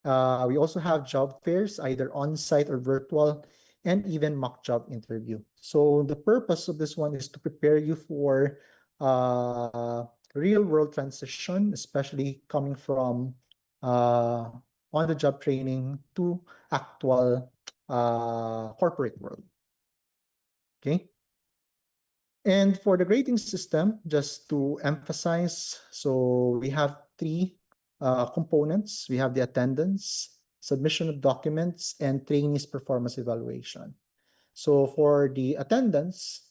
We also have job fairs, either on-site or virtual, and even mock job interview. So the purpose of this one is to prepare you for real world transition, especially coming from uh, on the job training to actual corporate world. Okay. And for the grading system, just to emphasize, so we have three components. We have the attendance, submission of documents, and trainees performance evaluation. So for the attendance,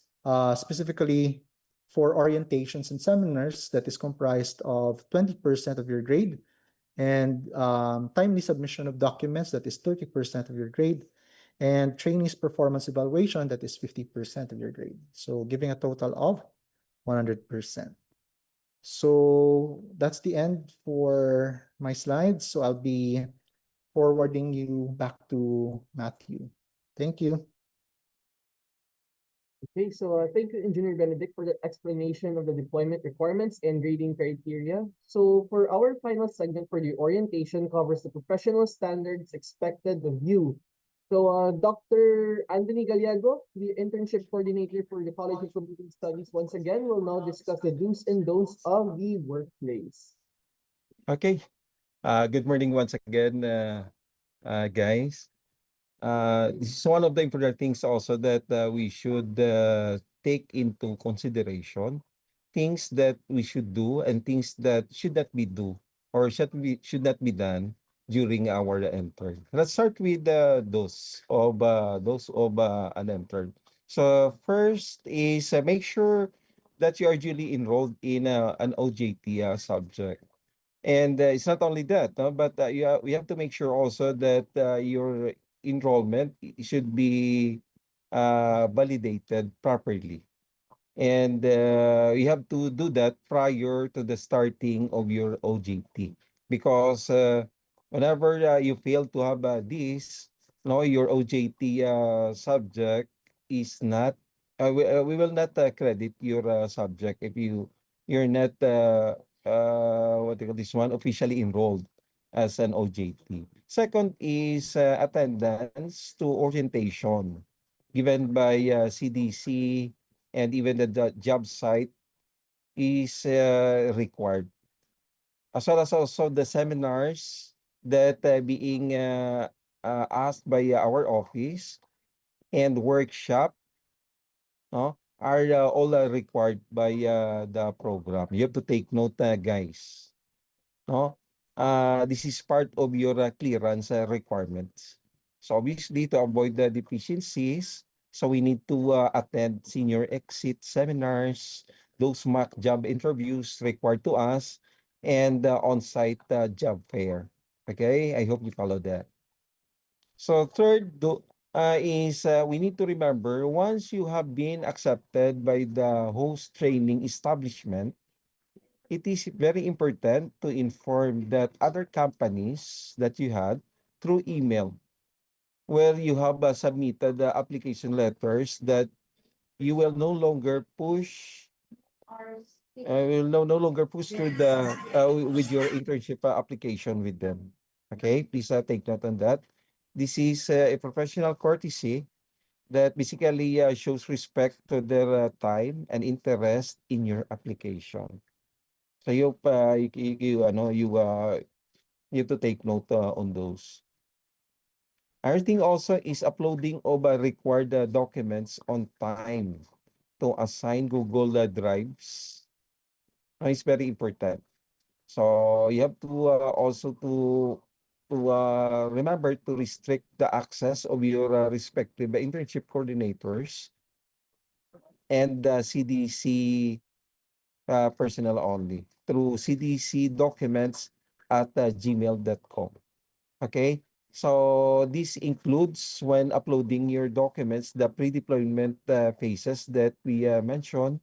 specifically for orientations and seminars, that is comprised of 20% of your grade, and timely submission of documents, that is 30% of your grade, and trainees performance evaluation, that is 50% of your grade. So giving a total of 100%. So that's the end for my slides. So I'll be forwarding you back to Matthew. Thank you. Okay, so thank you, Engineer Benedict, for the explanation of the deployment requirements and grading criteria. So for our final segment for the orientation covers the professional standards expected of you. So Dr. Anthony Galiago, the internship coordinator for the College of Computing Studies, once again will now discuss the do's and don'ts of the workplace. Okay. Good morning once again, guys. This is one of the important things also that we should take into consideration. Things that we should do and things that should not be do or should not be done during our intern. Let's start with those of an intern. So first is make sure that you are duly enrolled in an OJT subject. And it's not only that, no, but we have to make sure also that your enrollment should be validated properly. And you have to do that prior to the starting of your OJT. Because whenever you fail to have this, no, your OJT subject is not, we will not credit your subject if you're not what do you call this one, officially enrolled as an OJT. Second is attendance to orientation given by CDC, and even the job site is required. As well as also the seminars that being asked by our office and workshop, no, are all required by the program. You have to take note, guys. No, this is part of your clearance requirements. So obviously, to avoid the deficiencies, so we need to attend senior exit seminars, those mock job interviews required to us, and on-site job fair. Okay, I hope you follow that. So third is we need to remember, once you have been accepted by the host training establishment, it is very important to inform that other companies that you had through email, where you have submitted the application letters, that you will no longer push will no longer push through the with your internship application with them. Okay, please take note on that. This is a professional courtesy that basically shows respect to their time and interest in your application. So you have to take note on those. Another thing also is uploading of required documents on time to assign Google Drives. It's very important. So you have to also to remember to restrict the access of your respective internship coordinators and CDC personnel only through CDC documents at gmail.com. Okay, so this includes, when uploading your documents, the pre-deployment phases that we mentioned,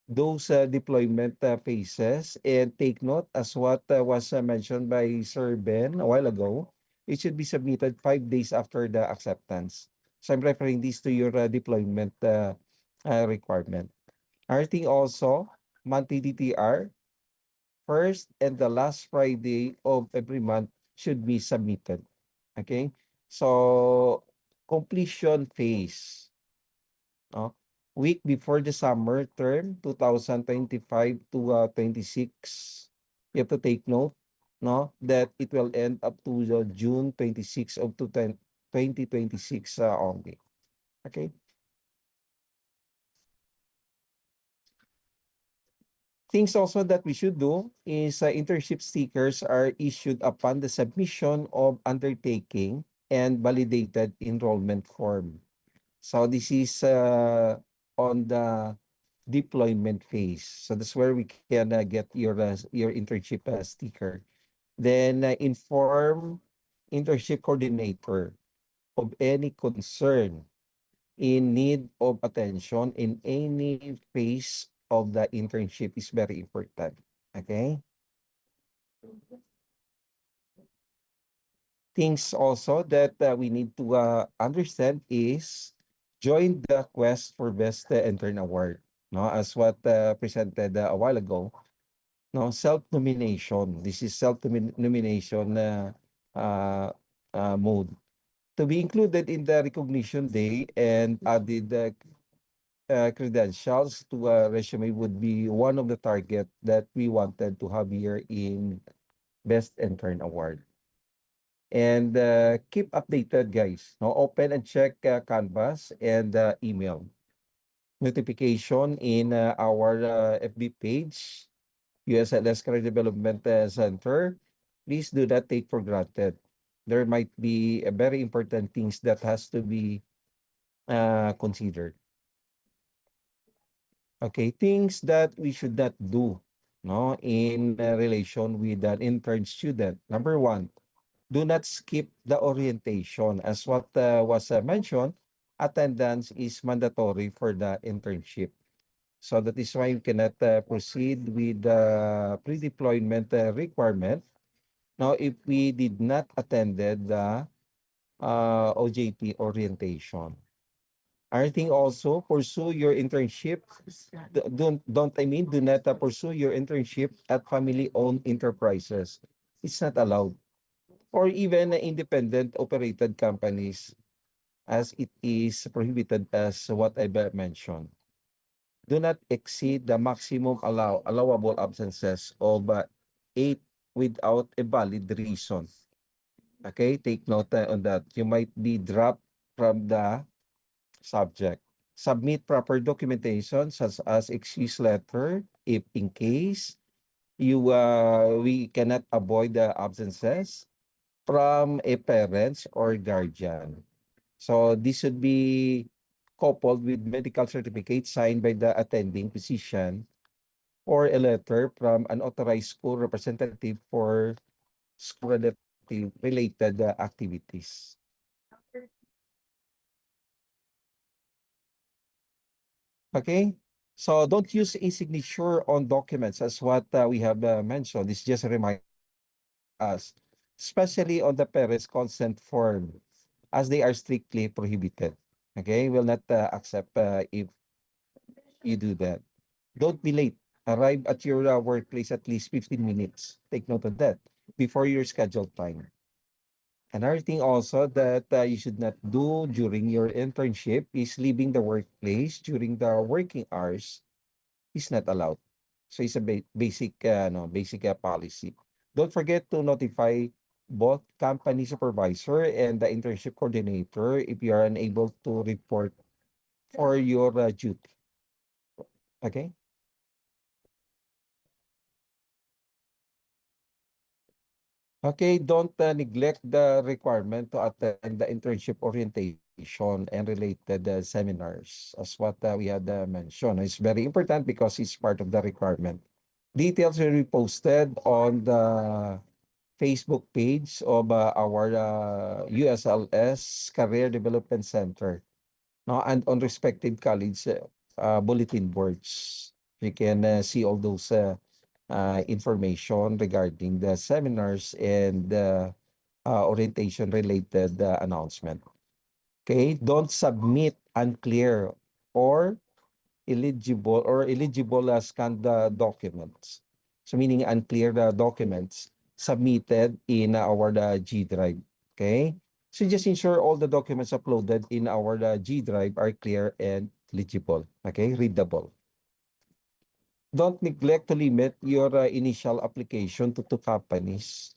those deployment phases, and take note, as what was mentioned by Sir Ben a while ago, it should be submitted 5 days after the acceptance. So I'm referring this to your deployment requirement. Another thing also, monthly DTR, first and the last Friday of every month should be submitted. Okay? So, completion phase. No? Week before the summer term, 2025 to 26, you have to take note, no, that it will end up to June 26 of 2026 only. Okay? Things also that we should do is internship stickers are issued upon the submission of undertaking and validated enrollment form. So this is on the deployment phase. So that's where we can get your internship sticker. Then inform internship coordinator of any concern in need of attention in any phase of the internship is very important. Okay? Things also that we need to understand is join the quest for best intern award. No, as what presented a while ago. No, self-nomination. This is self-nomination mode. To be included in the recognition day and added credentials to a resume would be one of the target that we wanted to have here in Best Intern Award. And keep updated, guys. No, open and check Canvas and email notification in our FB page, USLS Career Development Center. Please do not take for granted. There might be very important things that has to be considered. Okay, things that we should not do, no, in relation with an intern student. Number one, do not skip the orientation. As what was mentioned, attendance is mandatory for the internship. So that is why we cannot proceed with the pre-deployment requirement. Now, if we did not attend the OJT orientation. I think also pursue your internship. Do not pursue your internship at family-owned enterprises. It's not allowed. Or even independent operated companies, as it is prohibited as what I mentioned. Do not exceed the maximum allowable absences of 8 without a valid reason. Okay, take note on that. You might be dropped from the subject. Submit proper documentation such as excuse letter if in case we cannot avoid the absences from a parents or guardian. So this should be coupled with medical certificate signed by the attending physician or a letter from an authorized school representative for school related activities. Okay, so don't use a signature on documents as what we have mentioned. This just reminds us, especially on the parents' consent form, as they are strictly prohibited. Okay, will not accept if you do that. Don't be late. Arrive at your workplace at least 15 minutes. Take note of that before your scheduled time. Another thing also that you should not do during your internship is leaving the workplace during the working hours is not allowed. So it's a basic policy. Don't forget to notify both company supervisor and the internship coordinator if you are unable to report for your duty. Okay? Okay, don't neglect the requirement to attend the internship orientation and related seminars, as what we had mentioned. It's very important because it's part of the requirement. Details will be posted on the Facebook page of our USLS Career Development Center, no, and on respective college bulletin boards. You can see all those information regarding the seminars and orientation related announcement. Okay, don't submit unclear or eligible scanned documents. So meaning unclear documents submitted in our G Drive. Okay? So just ensure all the documents uploaded in our G Drive are clear and legible. Okay? Readable. Don't neglect to limit your initial application to 2 companies.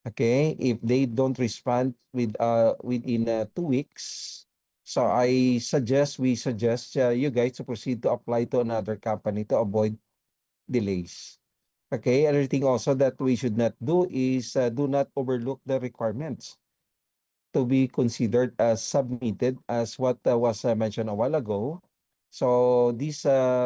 Okay? If they don't respond within 2 weeks, so we suggest you guys to proceed to apply to another company to avoid delays. Okay, another thing also that we should not do is do not overlook the requirements to be considered as submitted as what was mentioned a while ago. So these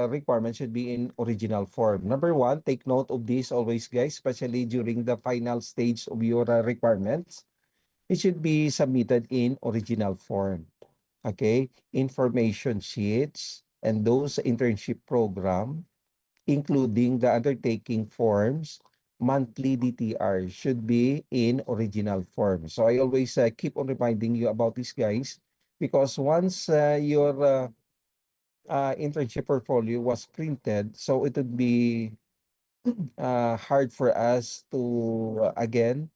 requirements should be in original form. Number one, take note of this always, guys, especially during the final stage of your requirements. It should be submitted in original form. Okay, information sheets and those internship program, including the undertaking forms, monthly DTR should be in original form. So I always keep on reminding you about this, guys, because once your internship portfolio was printed, so it would be hard for us to again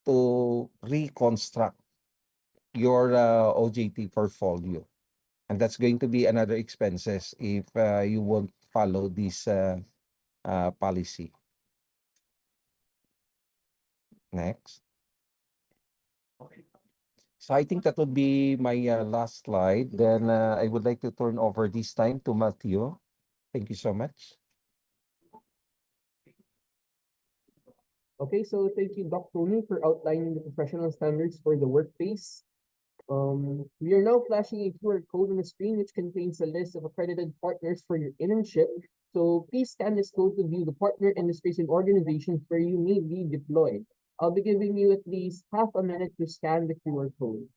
to reconstruct your OJT portfolio, and that's going to be another expenses if you won't follow this policy. Next. So I think that would be my last slide. Then I would like to turn over this time to Matthew. Thank you so much. Okay, so thank you, Dr. Tony, for outlining the professional standards for the workplace. We are now flashing a QR code on the screen which contains a list of accredited partners for your internship. So please scan this code to view the partner industries and organizations where you may be deployed. I'll be giving you at least half a minute to scan the QR code.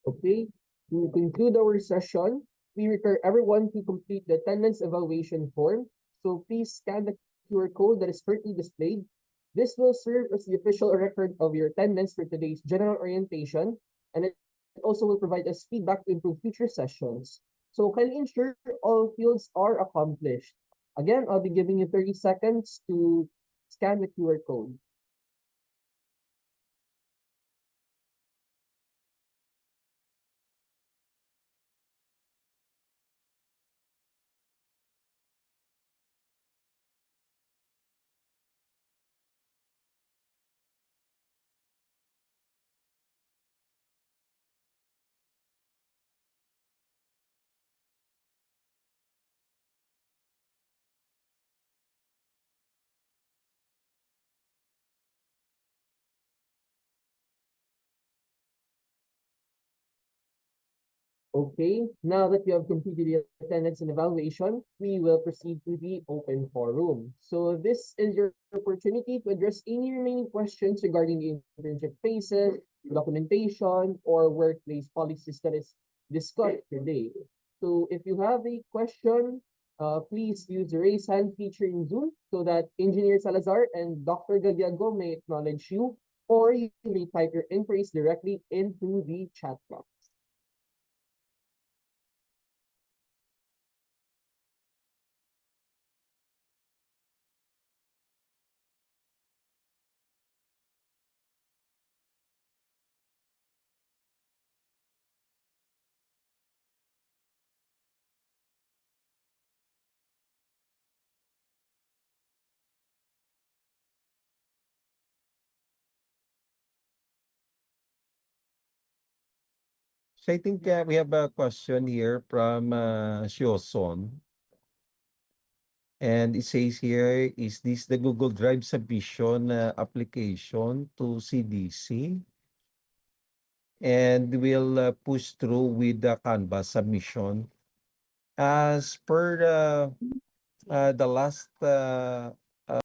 Okay, to conclude our session, we require everyone to complete the attendance evaluation form. So please scan the QR code that is currently displayed. This will serve as the official record of your attendance for today's general orientation, and it also will provide us feedback to improve future sessions. So kindly ensure all fields are accomplished. Again, I'll be giving you 30 seconds to scan the QR code. Okay, now that you have completed the attendance and evaluation, we will proceed to the open forum. So this is your opportunity to address any remaining questions regarding the internship phases, documentation, or workplace policies that is discussed today. So if you have a question, please use the raise hand feature in Zoom so that Engineer Salazar and Dr. Gagliago may acknowledge you, or you may type your inquiries directly into the chat box. So I think we have a question here from Shioson. And it says here, is this the Google Drive submission application to CDC? And we'll push through with the Canvas submission. As per the last